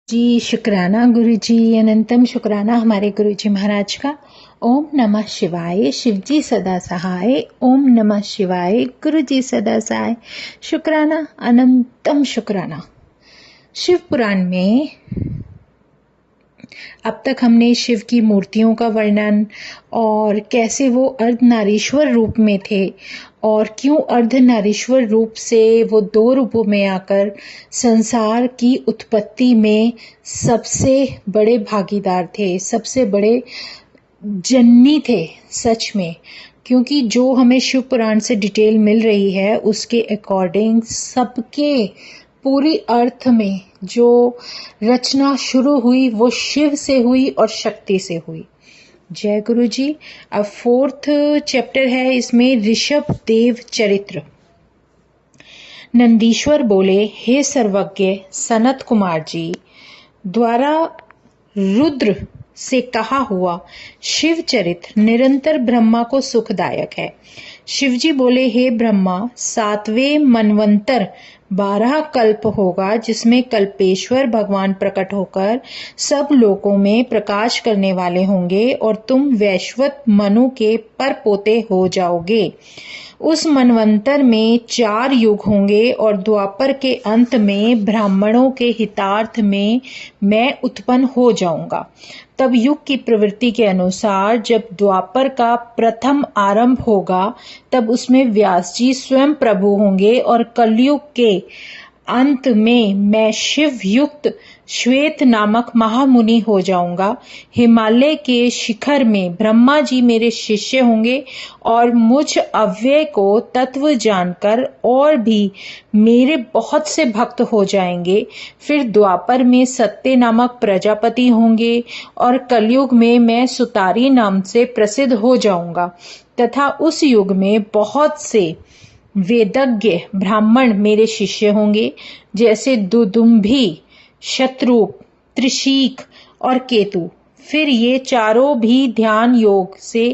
जी शुक्राना गुरु जी, अनंतम शुक्राना हमारे गुरु जी महाराज का। ओम नमः शिवाय। शिव जी सदा सहाय। ओम नमः शिवाय। गुरु जी सदा सहाय। शुक्राना, अनंतम शुक्राना। शिव पुराण में अब तक हमने शिव की मूर्तियों का वर्णन और कैसे वो अर्धनारीश्वर रूप में थे और क्यों अर्धनारीश्वर रूप से वो दो रूपों में आकर संसार की उत्पत्ति में सबसे बड़े भागीदार थे, सबसे बड़े जननी थे सच में। क्योंकि जो हमें शिव पुराण से डिटेल मिल रही है उसके अकॉर्डिंग सबके पूरी अर्थ में जो रचना शुरू हुई वो शिव से हुई और शक्ति से हुई। जय गुरु जी। अब 4th चैप्टर है, इसमें ऋषभ देव चरित्र। नंदीश्वर बोले, हे सर्वज्ञ सनत कुमार जी, द्वारा रुद्र से कहा हुआ शिव चरित्र निरंतर ब्रह्मा को सुखदायक है। शिवजी बोले, हे ब्रह्मा, 7वें मनवंतर 12 कल्प होगा जिसमें कल्पेश्वर भगवान प्रकट होकर सब लोकों में प्रकाश करने वाले होंगे और तुम वैश्वत मनु के परपोते हो जाओगे। उस मनवंतर में 4 युग होंगे और द्वापर के अंत में ब्राह्मणों के हितार्थ में मैं उत्पन्न हो जाऊंगा। तब युग की प्रवृत्ति के अनुसार जब द्वापर का प्रथम आरंभ होगा तब उसमें व्यास जी स्वयं प्रभु होंगे और कलयुग के अंत में मैं शिव युक्त श्वेत नामक महामुनि हो जाऊंगा। हिमालय के शिखर में ब्रह्मा जी मेरे शिष्य होंगे और मुझ अव्यय को तत्व जानकर और भी मेरे बहुत से भक्त हो जाएंगे। फिर द्वापर में सत्य नामक प्रजापति होंगे और कलयुग में मैं सुतारी नाम से प्रसिद्ध हो जाऊंगा तथा उस युग में बहुत से वेदज्ञ ब्राह्मण मेरे शिष्य होंगे, जैसे दुदुम्भी, शत्रुप, त्रिशीक और केतु। फिर ये चारों भी ध्यान योग से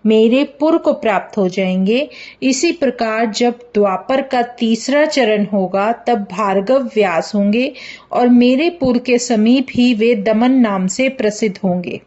मेरे पुर को प्राप्त हो जाएंगे। इसी प्रकार जब द्वापर का तीसरा चरण होगा तब भार्गव व्यास होंगे और मेरे पुर के समीप ही वे दमन नाम से प्रसिद्ध होंगे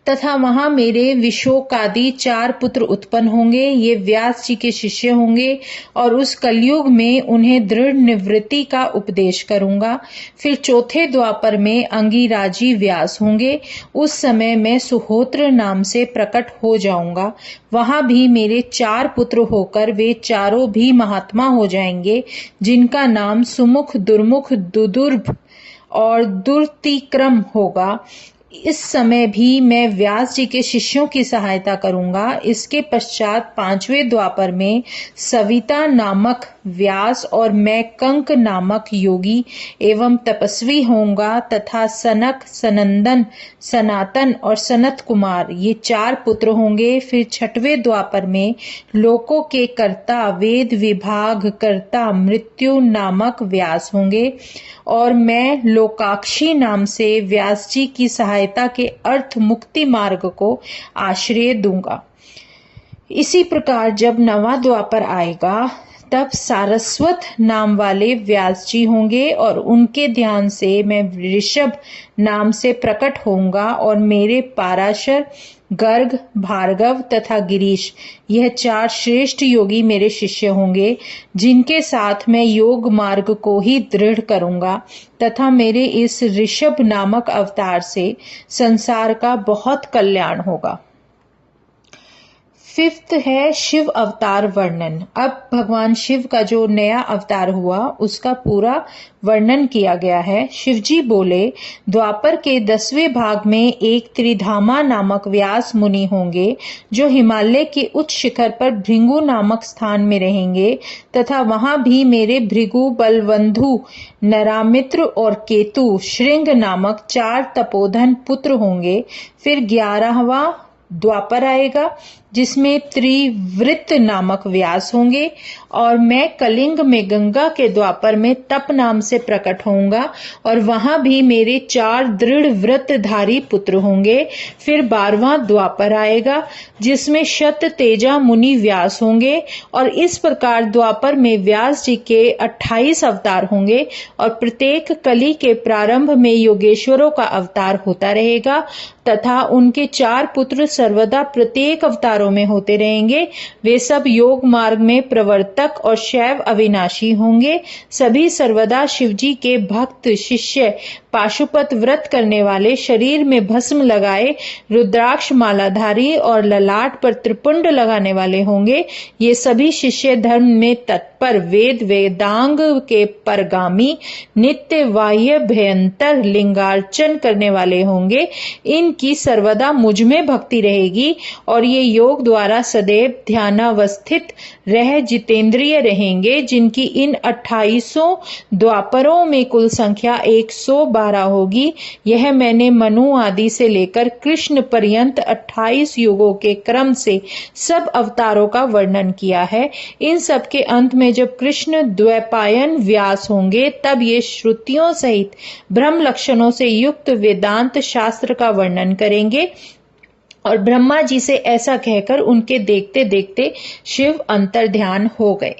तथा वहां मेरे विशोकादि 4 पुत्र उत्पन्न होंगे। ये व्यास जी के शिष्य होंगे और उस कलयुग में उन्हें दृढ़ निवृत्ति का उपदेश करूंगा। फिर चौथे द्वापर में अंगिराजी व्यास होंगे। उस समय मैं सुहोत्र नाम से प्रकट हो जाऊंगा। वहां भी मेरे 4 पुत्र होकर वे चारों भी महात्मा हो जाएंगे, जिनका नाम सुमुख, दुर्मुख, दुदुर्भ और दुर्तिक्रम होगा। इस समय भी मैं व्यास जी के शिष्यों की सहायता करूंगा। इसके पश्चात 5वें द्वापर में सविता नामक व्यास और मैं कंक नामक योगी एवं तपस्वी होऊंगा तथा सनक, सनंदन, सनातन और सनत कुमार ये 4 पुत्र होंगे। फिर 6वें द्वापर में लोकों के कर्ता, वेद विभाग कर्ता मृत्यु नामक व्यास होंगे और मैं लोकाक्षी नाम से व्यास जी की सहायता के अर्थ मुक्ति मार्ग को आश्रय दूंगा। इसी प्रकार जब 9वां द्वापर आएगा तब सारस्वत नाम वाले व्यास जी होंगे और उनके ध्यान से मैं ऋषभ नाम से प्रकट होऊंगा और मेरे पाराशर, गर्ग, भार्गव तथा गिरीश यह 4 श्रेष्ठ योगी मेरे शिष्य होंगे, जिनके साथ मैं योग मार्ग को ही दृढ़ करूंगा तथा मेरे इस ऋषभ नामक अवतार से संसार का बहुत कल्याण होगा। 5th है शिव अवतार वर्णन। अब भगवान शिव का जो नया अवतार हुआ उसका पूरा वर्णन किया गया है। शिवजी बोले, द्वापर के 10वें भाग में एक त्रिधामा नामक व्यास मुनि होंगे जो हिमालय के उच्च शिखर पर भृंगु नामक स्थान में रहेंगे तथा वहां भी मेरे भृगु, बलवंधु, नरामित्र और केतु, श्रृंग नामक 4 तपोधन पुत्र होंगे। फिर 11वां द्वापर आएगा जिसमें त्रिवृत्त नामक व्यास होंगे, और मैं कलिंग में गंगा के द्वापर में तप नाम से प्रकट होऊंगा, और वहां भी मेरे 4 दृढ़ व्रतधारी पुत्र होंगे। फिर 12वां द्वापर आएगा, जिसमें शत तेजा मुनि व्यास होंगे, और इस प्रकार द्वापर में व्यास जी के 28 अवतार होंगे, और प्रत्येक कली के प्रारंभ में योगेश्वरों का अवतार होता रहेगा, तथा उनके 4 पुत्र सर्वदा प्रत्येक अवतारों में होते रहेंगे। वे सब योग मार्ग में प्रवर्तक और शैव अविनाशी होंगे। सभी सर्वदा शिवजी के भक्त शिष्य, पाशुपत व्रत करने वाले, शरीर में भस्म लगाए, रुद्राक्ष मालाधारी और ललाट पर त्रिपुंड लगाने वाले होंगे। ये सभी शिष्य धर्म में तत्पर, वेद वेदांग के परगामी, नित्य बाह्य भयंतर लिंगार्चन करने वाले होंगे। इनकी सर्वदा मुझ में भक्ति रहेगी, और ये योग द्वारा सदैव ध्यानावस्थित रह जितेंद्रिय रहेंगे, जिनकी इन 28 द्वापरों में कुल संख्या 112 होगी। यह मैंने मनु आदि से लेकर कृष्ण पर्यंत 28 युगों के क्रम से सब अवतारों का वर्णन किया है। इन सब के अंत में जब कृष्ण द्वैपायन व्यास होंगे, तब ये श्रुतियों सहित ब्रह्म लक्षणों से युक्त वेदांत शास्त्र का वर्णन करेंगे। और ब्रह्मा जी से ऐसा कहकर उनके देखते देखते शिव अंतर्ध्यान हो गए।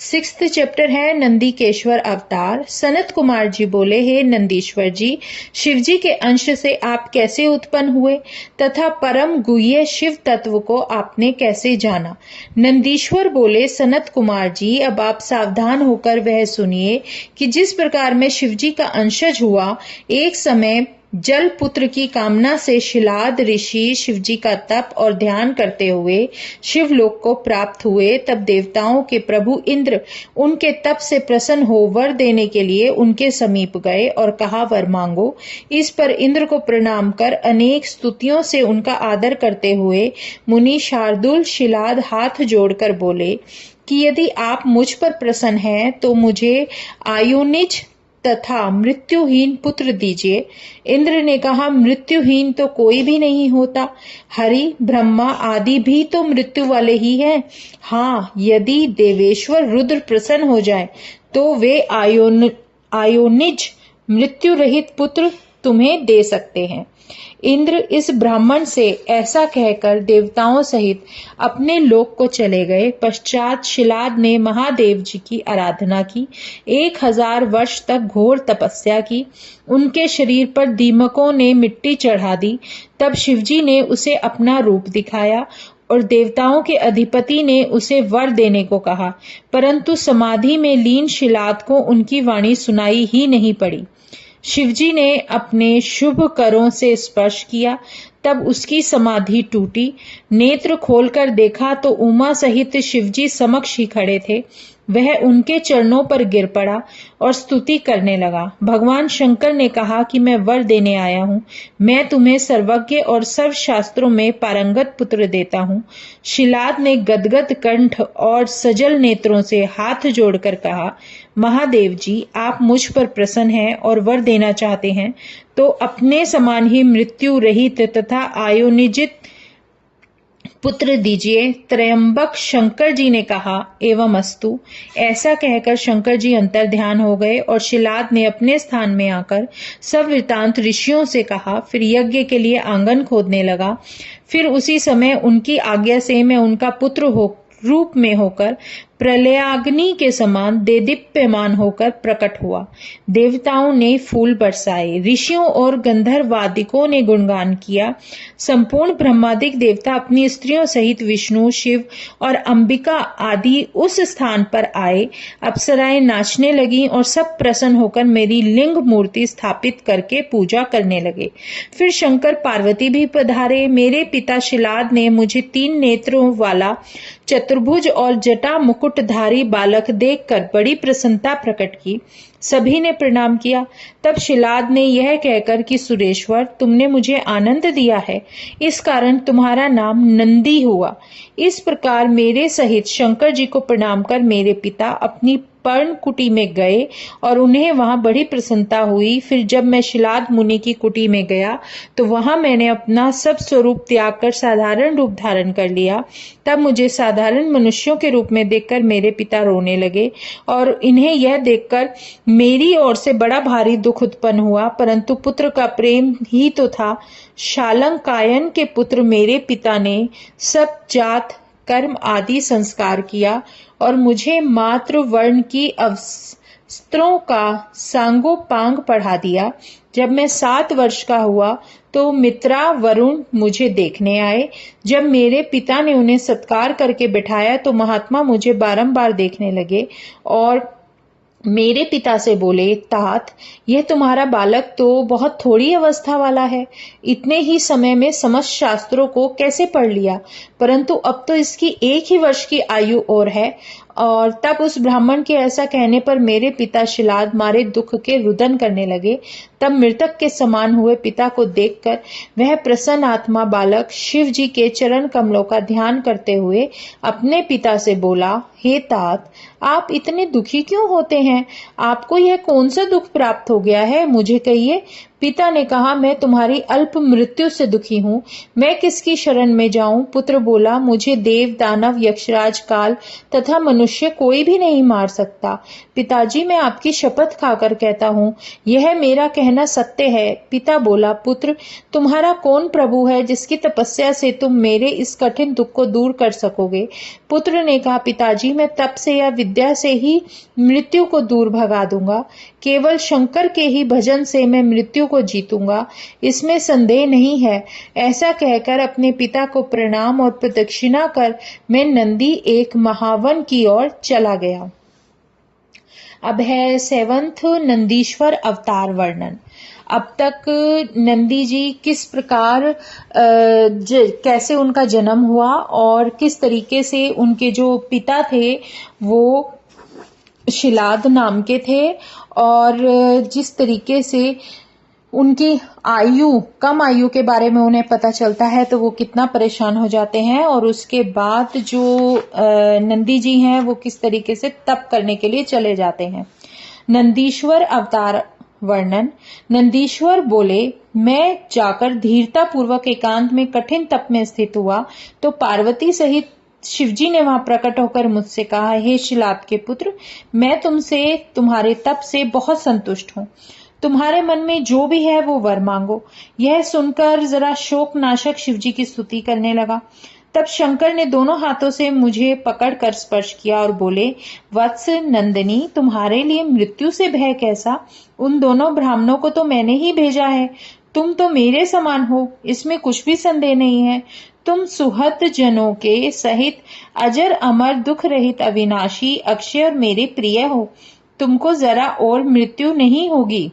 6th चैप्टर है नंदीकेश्वर अवतार। सनत कुमार जी बोले, हे नंदीश्वर जी, शिव जी के अंश से आप कैसे उत्पन्न हुए तथा परम गुह्य शिव तत्व को आपने कैसे जाना? नंदीश्वर बोले, सनत कुमार जी, अब आप सावधान होकर वह सुनिए कि जिस प्रकार मैं शिव जी का अंशज हुआ, एक समय जल पुत्र की कामना से शिलाद ऋषि शिवजी का तप और ध्यान करते हुए शिवलोक को प्राप्त हुए। तब देवताओं के प्रभु इंद्र उनके तप से प्रसन्न हो वर देने के लिए उनके समीप गए और कहा, वर मांगो। इस पर इंद्र को प्रणाम कर अनेक स्तुतियों से उनका आदर करते हुए मुनि शार्दुल शिलाद हाथ जोड़कर बोले कि यदि आप मुझ पर प्रसन्न हैं तो मुझे आयुनिज तथा मृत्युहीन पुत्र दीजिए। इंद्र ने कहा, मृत्युहीन तो कोई भी नहीं होता, हरि ब्रह्मा आदि भी तो मृत्यु वाले ही हैं। हाँ, यदि देवेश्वर रुद्र प्रसन्न हो जाए तो वे आयोनिज मृत्यु रहित पुत्र तुम्हें दे सकते हैं। इंद्र इस ब्राह्मण से ऐसा कहकर देवताओं सहित अपने लोक को चले गए। पश्चात शिलाद ने महादेव जी की आराधना की, 1000 वर्ष तक घोर तपस्या की। उनके शरीर पर दीमकों ने मिट्टी चढ़ा दी। तब शिवजी ने उसे अपना रूप दिखाया और देवताओं के अधिपति ने उसे वर देने को कहा, परंतु समाधि में लीन शिलाद को उनकी वाणी सुनाई ही नहीं पड़ी। शिवजी ने अपने शुभ करों से स्पर्श किया, तब उसकी समाधि टूटी। नेत्र खोलकर देखा तो उमा सहित शिवजी समक्ष ही खड़े थे। वह उनके चरणों पर गिर पड़ा और स्तुति करने लगा। भगवान शंकर ने कहा कि मैं वर देने आया हूँ, मैं तुम्हें सर्वज्ञ और सर्व शास्त्रों में पारंगत पुत्र देता हूँ। शिलाद ने गदगद कंठ और सजल नेत्रों से हाथ जोड़कर कहा, महादेव जी, आप मुझ पर प्रसन्न हैं और वर देना चाहते हैं तो अपने समान ही मृत्यु रहित तथा आयोनिजित पुत्र दीजिए। त्रयंबक शंकर जी ने कहा, एवं अस्तु। ऐसा कहकर शंकर जी अंतर्ध्यान हो गए और शिलाद ने अपने स्थान में आकर सब वृतांत ऋषियों से कहा। फिर यज्ञ के लिए आंगन खोदने लगा। फिर उसी समय उनकी आज्ञा से मैं उनका पुत्र रूप में होकर प्रलयाग्नि के समान देदीप्यमान होकर प्रकट हुआ। देवताओं ने फूल बरसाए, ऋषियों और गंधर्वादिकों ने गुणगान किया। संपूर्ण ब्रह्मादिक देवता अपनी स्त्रियों सहित विष्णु, शिव और अंबिका आदि उस स्थान पर आए। अप्सराएं नाचने लगी और सब प्रसन्न होकर मेरी लिंग मूर्ति स्थापित करके पूजा करने लगे। फिर शंकर पार्वती भी पधारे। मेरे पिता शिलाद ने मुझे 3 नेत्रों वाला चतुर्भुज और जटा मुकुटधारी बालक देखकर बड़ी प्रसन्नता प्रकट की। सभी ने प्रणाम किया। तब शिलाद ने यह कहकर कि सुरेश्वर, तुमने मुझे आनंद दिया है, इस कारण तुम्हारा नाम नंदी हुआ। इस प्रकार मेरे सहित शंकर जी को प्रणाम कर मेरे पिता अपनी पर्ण कुटी में गए और उन्हें वहां बड़ी प्रसन्नता हुई। फिर जब मैं शिलाद मुनि की कुटी में गया तो वहां मैंने अपना सब स्वरूप त्याग कर साधारण रूप धारण कर लिया। तब मुझे साधारण मनुष्यों के रूप में देखकर मेरे पिता रोने लगे और इन्हें यह देखकर मेरी ओर से बड़ा भारी दुख उत्पन्न हुआ। परंतु पुत्र का प्रेम ही तो था। शालंकायन के पुत्र मेरे पिता ने सब जात कर्म आदि संस्कार किया और मुझे मातृ वर्ण की वस्त्रों का सांगोपांग पढ़ा दिया। जब मैं 7 वर्ष का हुआ तो मित्रा वरुण मुझे देखने आए। जब मेरे पिता ने उन्हें सत्कार करके बिठाया तो महात्मा मुझे बारंबार देखने लगे और मेरे पिता से बोले, तात, यह तुम्हारा बालक तो बहुत थोड़ी अवस्था वाला है, इतने ही समय में समस्त शास्त्रों को कैसे पढ़ लिया? परंतु अब तो इसकी 1 ही वर्ष की आयु और है। और तब उस ब्राह्मण के ऐसा कहने पर मेरे पिता शिलाद मारे दुख के रुदन करने लगे। तब मृतक के समान हुए पिता को देखकर वह प्रसन्न आत्मा बालक शिव जी के चरण कमलों का ध्यान करते हुए अपने पिता से बोला, हे तात, आप इतने दुखी क्यों होते हैं? आपको यह कौन सा दुख प्राप्त हो गया है, मुझे कहिए। पिता ने कहा, मैं तुम्हारी अल्प मृत्यु से दुखी हूँ, मैं किसकी शरण में जाऊं? पुत्र बोला, मुझे देव, दानव, यक्षराज, काल तथा मनुष्य कोई भी नहीं मार सकता। पिताजी, मैं आपकी शपथ खाकर कहता हूँ, यह मेरा कहना सत्य है। पिता बोला, पुत्र, तुम्हारा कौन प्रभु है जिसकी तपस्या से तुम मेरे इस कठिन दुख को दूर कर सकोगे? पुत्र ने कहा, पिताजी, मैं तप से या विद्या से ही मृत्यु को दूर भगा दूंगा। केवल शंकर के ही भजन से मैं मृत्यु को जीतूंगा, इसमें संदेह नहीं है। ऐसा कहकर अपने पिता को प्रणाम और प्रदक्षिणा कर मैं नंदी एक महावन की ओर चला गया। अब है 7th नंदीश्वर अवतार वर्णन। अब तक नंदी जी किस प्रकार कैसे उनका जन्म हुआ और किस तरीके से उनके जो पिता थे वो शिलाद नाम के थे और जिस तरीके से उनकी कम आयु के बारे में उन्हें पता चलता है तो वो कितना परेशान हो जाते हैं और उसके बाद जो नंदी जी हैं वो किस तरीके से तप करने के लिए चले जाते हैं। नंदीश्वर अवतार वर्णन। नंदीश्वर बोले, मैं जाकर धीरता पूर्वक एकांत में कठिन तप में स्थित हुआ तो पार्वती सहित शिवजी ने वहां प्रकट होकर मुझसे कहा, हे शिलाद के पुत्र, मैं तुमसे तुम्हारे तप से बहुत संतुष्ट हूँ। तुम्हारे मन में जो भी है वो वर मांगो। यह सुनकर जरा शोक नाशक शिवजी की स्तुति करने लगा। तब शंकर ने दोनों हाथों से मुझे पकड़कर स्पर्श किया और बोले, वत्स नंदिनी, तुम्हारे लिए मृत्यु से भय कैसा? उन दोनों ब्राह्मणों को तो मैंने ही भेजा है। तुम तो मेरे समान हो, इसमें कुछ भी संदेह नहीं है। तुम सुहत जनों के सहित अजर अमर दुख रहित अविनाशी अक्षय और मेरे प्रिय हो। तुमको जरा और मृत्यु नहीं होगी।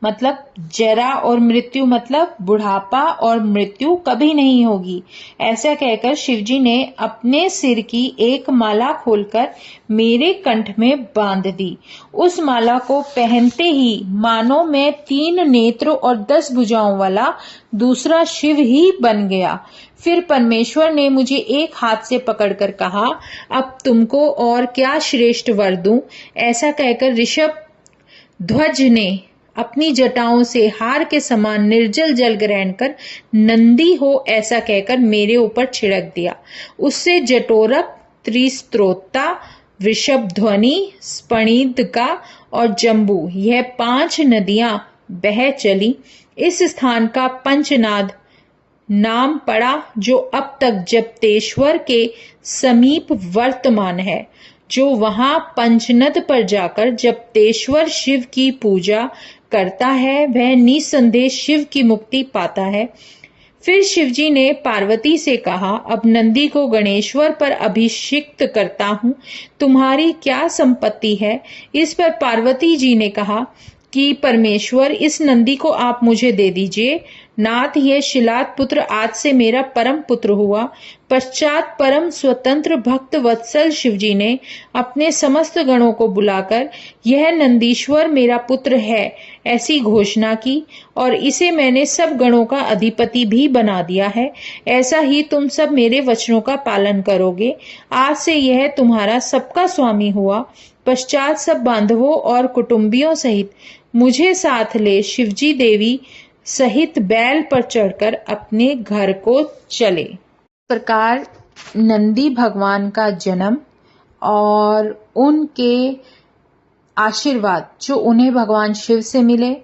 मतलब जरा और मृत्यु मतलब बुढ़ापा और मृत्यु कभी नहीं होगी। ऐसा कहकर शिवजी ने अपने सिर की एक माला खोलकर मेरे कंठ में बांध दी। उस माला को पहनते ही मानो मैं 3 नेत्र और 10 भुजाओं वाला दूसरा शिव ही बन गया। फिर परमेश्वर ने मुझे एक हाथ से पकड़कर कहा, अब तुमको और क्या श्रेष्ठ वर दूं? ऐसा कहकर ऋषभ ध्वज ने अपनी जटाओं से हार के समान निर्जल जल ग्रहण कर नंदी हो ऐसा कहकर मेरे ऊपर छिड़क दिया। उससे जटोरक, त्रिस्त्रोता, वृषभ ध्वनि, स्पणिदका और जम्बू यह 5 नदियां बह चली। इस स्थान का पंचनाद नाम पड़ा जो अब तक जप्तेश्वर के समीप वर्तमान है। जो वहां पंचनद पर जाकर जप्तेश्वर शिव की पूजा करता है वह निसंदेह शिव की मुक्ति पाता है। फिर शिवजी ने पार्वती से कहा, अब नंदी को गणेश्वर पर अभिषिक्त करता हूँ, तुम्हारी क्या संपत्ति है? इस पर पार्वती जी ने कहा, कि परमेश्वर इस नंदी को आप मुझे दे दीजिए। नाथ यह शिलाद पुत्र आज से मेरा परम पुत्र हुआ। पश्चात परम स्वतंत्र भक्त वत्सल शिवजी ने अपने समस्त गणों को बुलाकर यह नंदीश्वर मेरा पुत्र है ऐसी घोषणा की और इसे मैंने सब गणों का अधिपति भी बना दिया है। ऐसा ही तुम सब मेरे वचनों का पालन करोगे। आज से यह तुम्हारा सबका स्वामी हुआ। पश्चात सब बांधवों और कुटुंबियों सहित मुझे साथ ले शिवजी देवी सहित बैल पर चढ़कर अपने घर को चले। इस प्रकार नंदी भगवान का जन्म और उनके आशीर्वाद जो उन्हें भगवान शिव से मिले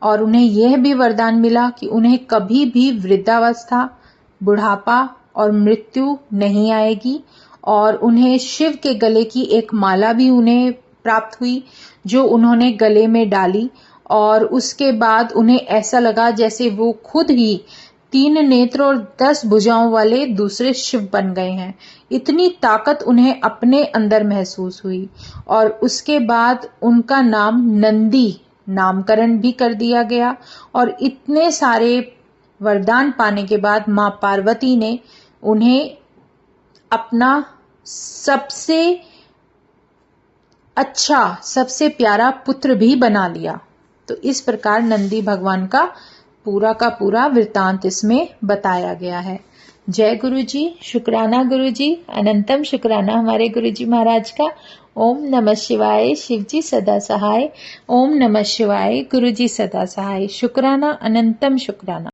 और उन्हें यह भी वरदान मिला कि उन्हें कभी भी वृद्धावस्था, बुढ़ापा और मृत्यु नहीं आएगी और उन्हें शिव के गले की एक माला भी उन्हें प्राप्त हुई जो उन्होंने गले में डाली और उसके बाद उन्हें ऐसा लगा जैसे वो खुद ही 3 नेत्र और 10 भुजाओं वाले दूसरे शिव बन गए हैं। इतनी ताकत उन्हें अपने अंदर महसूस हुई और उसके बाद उनका नाम नंदी नामकरण भी कर दिया गया और इतने सारे वरदान पाने के बाद मां पार्वती ने उन्हें अपना सबसे अच्छा, सबसे प्यारा पुत्र भी बना लिया। तो इस प्रकार नंदी भगवान का पूरा वृत्तांत इसमें बताया गया है। जय गुरु जी, शुक्राना गुरु जी, अनंतम शुक्राना हमारे गुरु जी महाराज का। ओम नमः शिवाय, शिव जी सदा सहाय। ओम नमः शिवाय, गुरु जी सदा सहाय। शुक्राना, अनंतम शुक्राना।